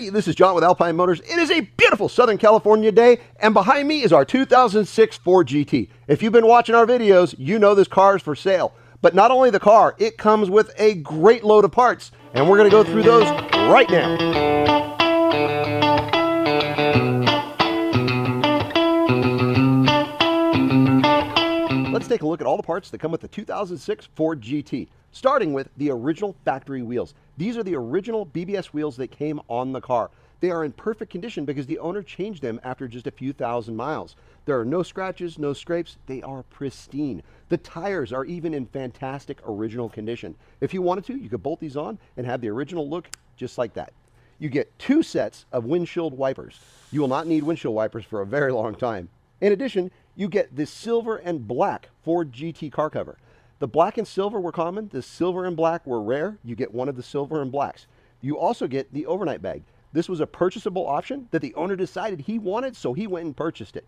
Hey, this is John with Alpine Motors. It is a beautiful Southern California day, and behind me is our 2006 Ford GT. If you've been watching our videos, you know this car is for sale. But not only the car, it comes with a great load of parts, and we're going to go through those right now. Let's take a look at all the parts that come with the 2006 Ford GT, starting with the original factory wheels. These are the original BBS wheels that came on the car. They are in perfect condition because the owner changed them after just a few thousand miles. There are no scratches, no scrapes. They are pristine. The tires are even in fantastic original condition. If you wanted to, you could bolt these on and have the original look just like that. You get 2 sets of windshield wipers. You will not need windshield wipers for a very long time. In addition, you get the silver and black Ford GT car cover. The black and silver were common. The silver and black were rare. You get one of the silver and blacks. You also get the overnight bag. This was a purchasable option that the owner decided he wanted, so he went and purchased it.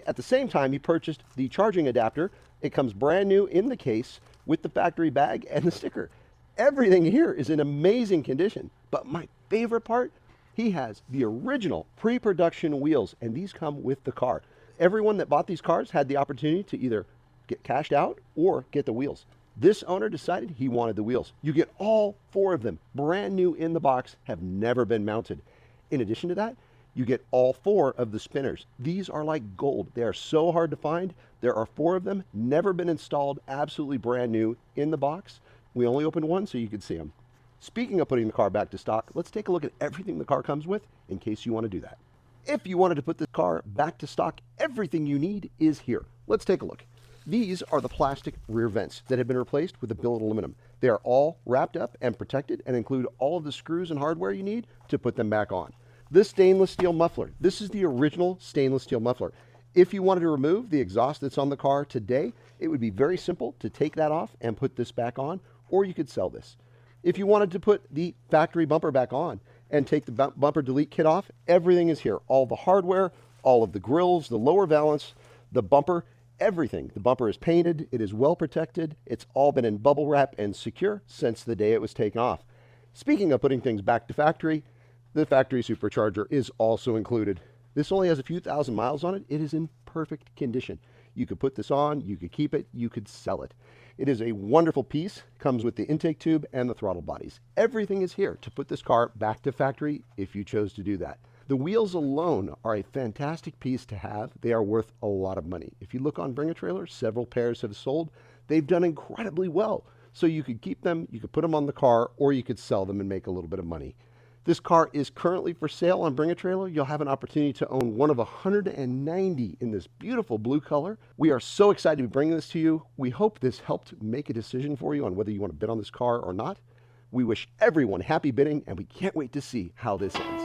At the same time, he purchased the charging adapter. It comes brand new in the case with the factory bag and the sticker. Everything here is in amazing condition. But my favorite part, he has the original pre-production wheels, and these come with the car. Everyone that bought these cars had the opportunity to either get cashed out or get the wheels. This owner decided he wanted the wheels. You get all 4 of them, brand new in the box, have never been mounted. In addition to that, you get all 4 of the spinners. These are like gold. They are so hard to find. There are 4 of them, never been installed, absolutely brand new in the box. We only opened one so you could see them. Speaking of putting the car back to stock, let's take a look at everything the car comes with in case you want to do that. If you wanted to put this car back to stock, everything you need is here. Let's take a look. These are the plastic rear vents that have been replaced with the billet aluminum. They are all wrapped up and protected and include all of the screws and hardware you need to put them back on. This stainless steel muffler, this is the original stainless steel muffler. If you wanted to remove the exhaust that's on the car today, it would be very simple to take that off and put this back on, or you could sell this. If you wanted to put the factory bumper back on and take the bumper delete kit off, everything is here. All the hardware, all of the grills, the lower valance, the bumper, everything. The bumper is painted, it is well protected, it's all been in bubble wrap and secure since the day it was taken off. Speaking of putting things back to factory, the factory supercharger is also included. This only has a few thousand miles on it. It is in perfect condition. You could put this on, you could keep it, you could sell it. It is a wonderful piece, comes with the intake tube and the throttle bodies. Everything is here to put this car back to factory if you chose to do that. The wheels alone are a fantastic piece to have. They are worth a lot of money. If you look on Bring a Trailer, several pairs have sold. They've done incredibly well. So you could keep them, you could put them on the car, or you could sell them and make a little bit of money. This car is currently for sale on Bring a Trailer. You'll have an opportunity to own one of 190 in this beautiful blue color. We are so excited to be bringing this to you. We hope this helped make a decision for you on whether you want to bid on this car or not. We wish everyone happy bidding, and we can't wait to see how this ends.